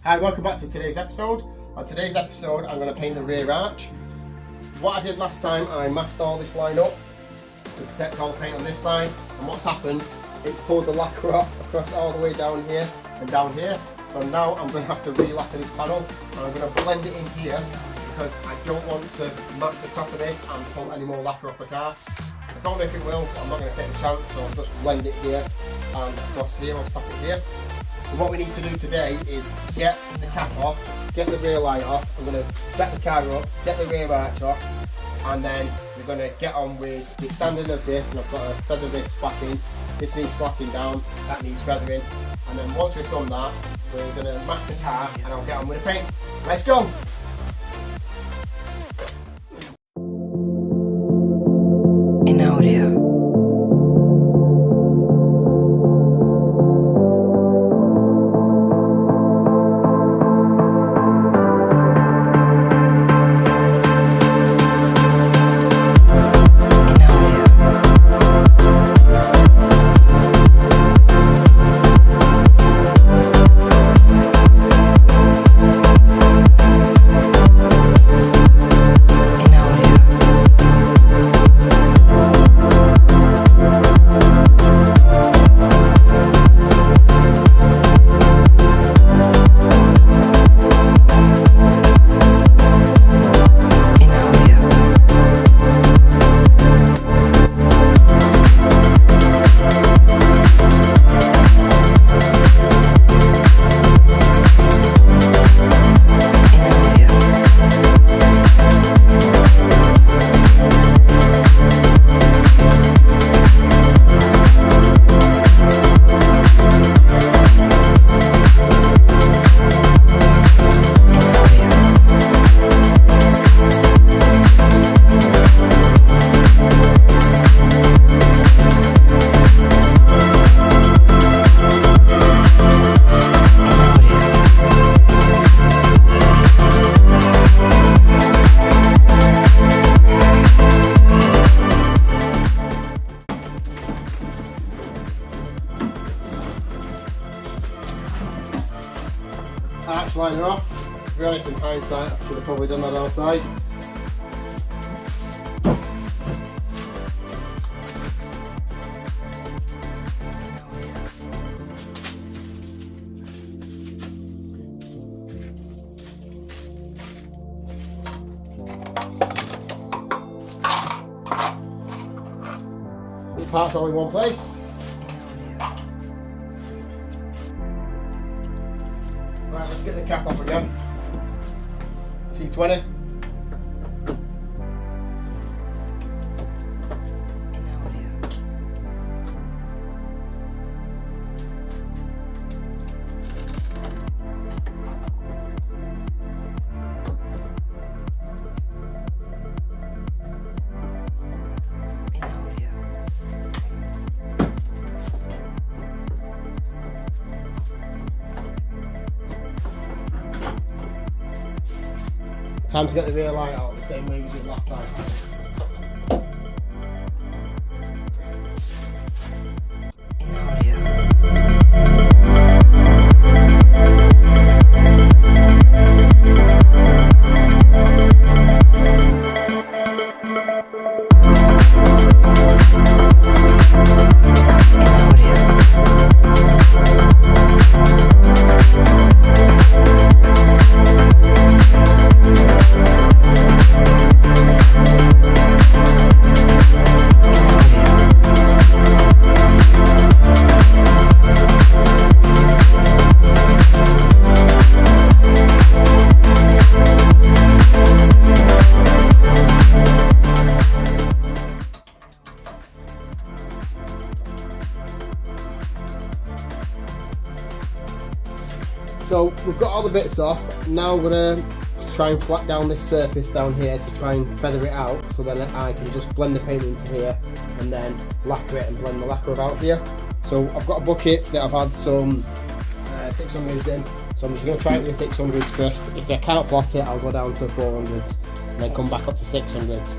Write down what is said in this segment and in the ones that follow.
Hi, welcome back to today's episode. On today's episode, I'm going to paint the rear arch. What I did last time, I masked all this line up to protect all the paint on this side, and what's happened, it's pulled the lacquer up across all the way down here and down here. So now I'm going to have to re-lacquer this panel, and I'm going to blend it in here because I don't want to match the top of this and pull any more lacquer off the car. I don't know if it will, but I'm not going to take the chance, so I'll just blend it here and across here. I'll stop it here. So what we need to do today is get the cap off, get the rear light off. I'm going to jack the car up, get the rear arch off, and then we're going to get on with the sanding of this, and I've got to feather this back in. This needs flattening down, that needs feathering, and then once we've done that, we're going to mask the car and I'll get on with the paint. Let's go! In audio. Arch liner off. To be honest, in hindsight, I should have probably done that outside. The part's all in one place. Right, let's get the cap off again. T20. Time to get the rear light out the same way we did last time. In audio. So we've got all the bits off. Now we're going to try and flat down this surface down here to try and feather it out, so then I can just blend the paint into here and then lacquer it and blend the lacquer out here. So I've got a bucket that I've had some 600s in, so I'm just going to try it with the 600s first. If I can't flat it, I'll go down to 400s and then come back up to 600s.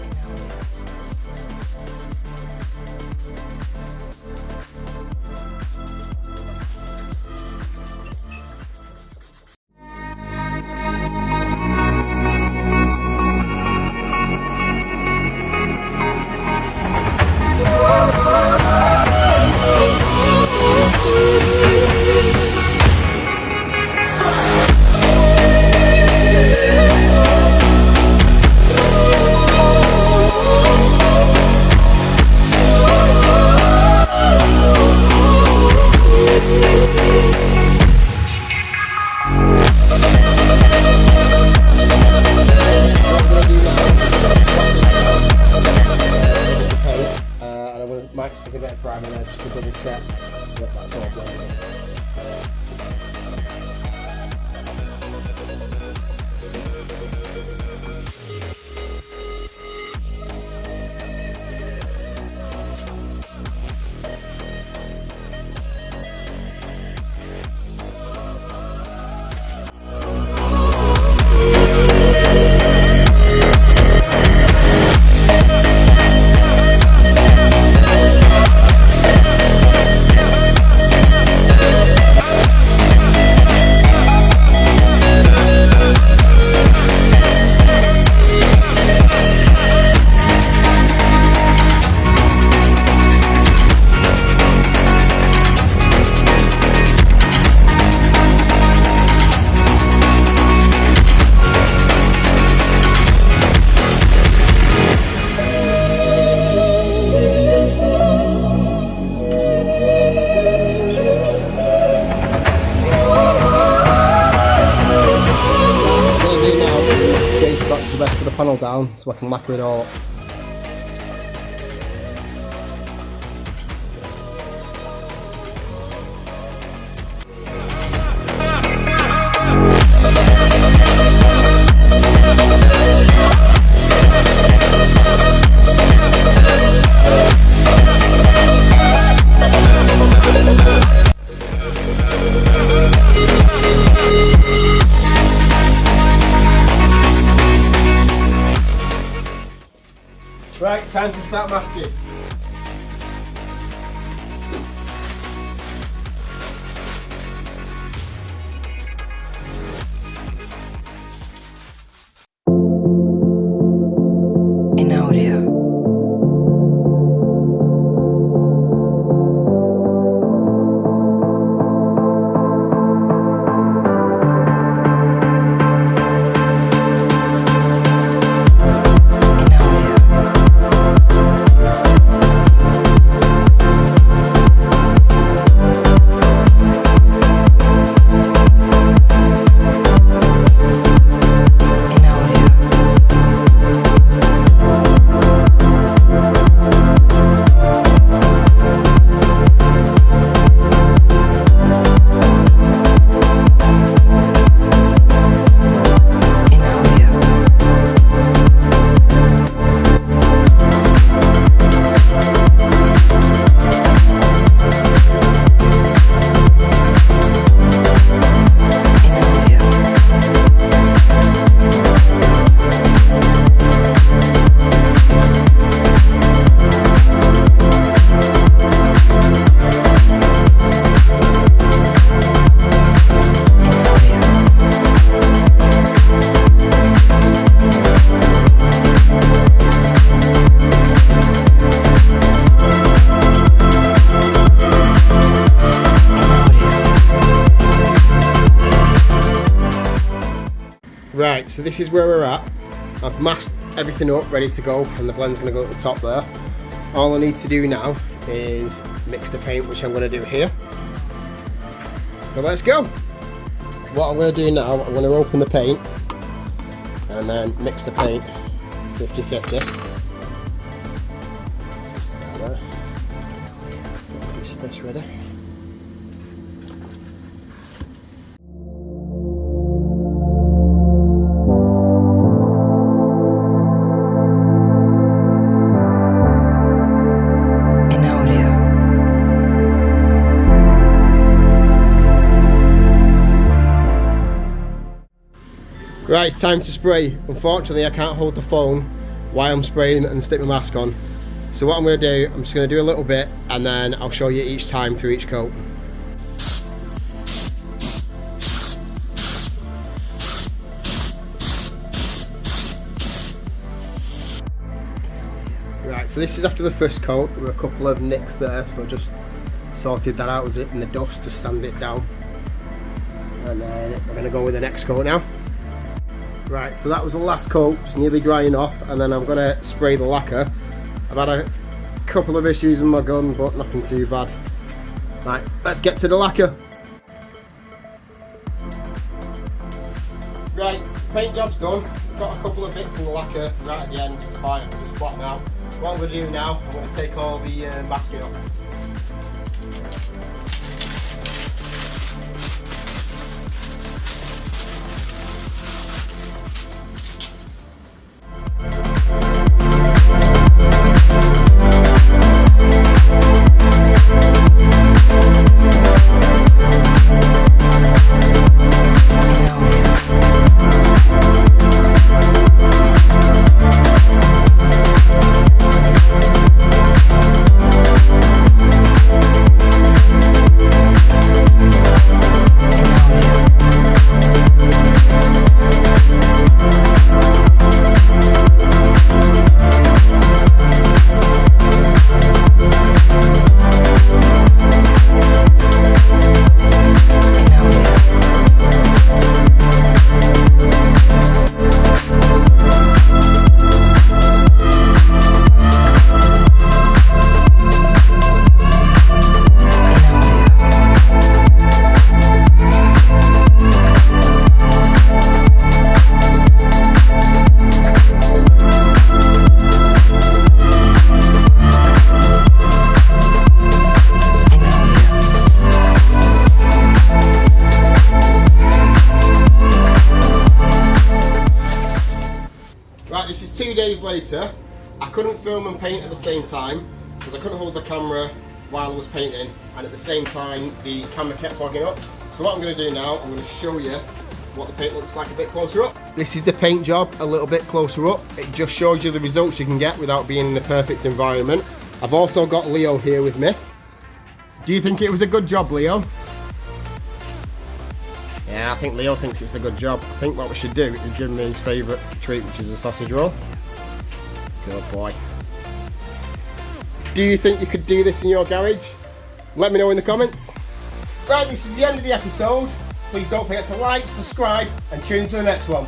Take a bit of primer there just to double check that that's all blended. The rest of the panel down so I can lacquer it all up. Right, time to start masking. In audio. Right, so this is where we're at. I've masked everything up, ready to go, and the blend's going to go at the top there. All I need to do now is mix the paint, which I'm going to do here. So let's go. What I'm going to do now, I'm going to open the paint and then mix the paint 50-50. Start there. Get a piece of this ready. Right, it's time to spray. Unfortunately, I can't hold the phone while I'm spraying and stick my mask on. So what I'm going to do, I'm just going to do a little bit and then I'll show you each time through each coat. Right, so this is after the first coat. There were a couple of nicks there, so I just sorted that out in the dust to sand it down. And then we're going to go with the next coat now. Right, so that was the last coat, it's nearly drying off, and then I'm going to spray the lacquer. I've had a couple of issues with my gun, but nothing too bad. Right, let's get to the lacquer. Right, paint job's done. Got a couple of bits in the lacquer right at the end, it's fine, just swap them out. what I'm going to do now, I'm going to take all the basket off. Right, this is 2 days later. I couldn't film and paint at the same time because I couldn't hold the camera while I was painting, and at the same time the camera kept fogging up. So what I'm going to do now, I'm going to show you what the paint looks like a bit closer up. This is the paint job a little bit closer up. It just shows you the results you can get without being in a perfect environment. I've also got Leo here with me. Do you think it was a good job, Leo? Yeah, I think Leo thinks it's a good job. I think what we should do is give him his favourite treat, which is a sausage roll. Good boy. Do you think you could do this in your garage? Let me know in the comments. Right, this is the end of the episode. Please don't forget to like, subscribe, and tune in to the next one.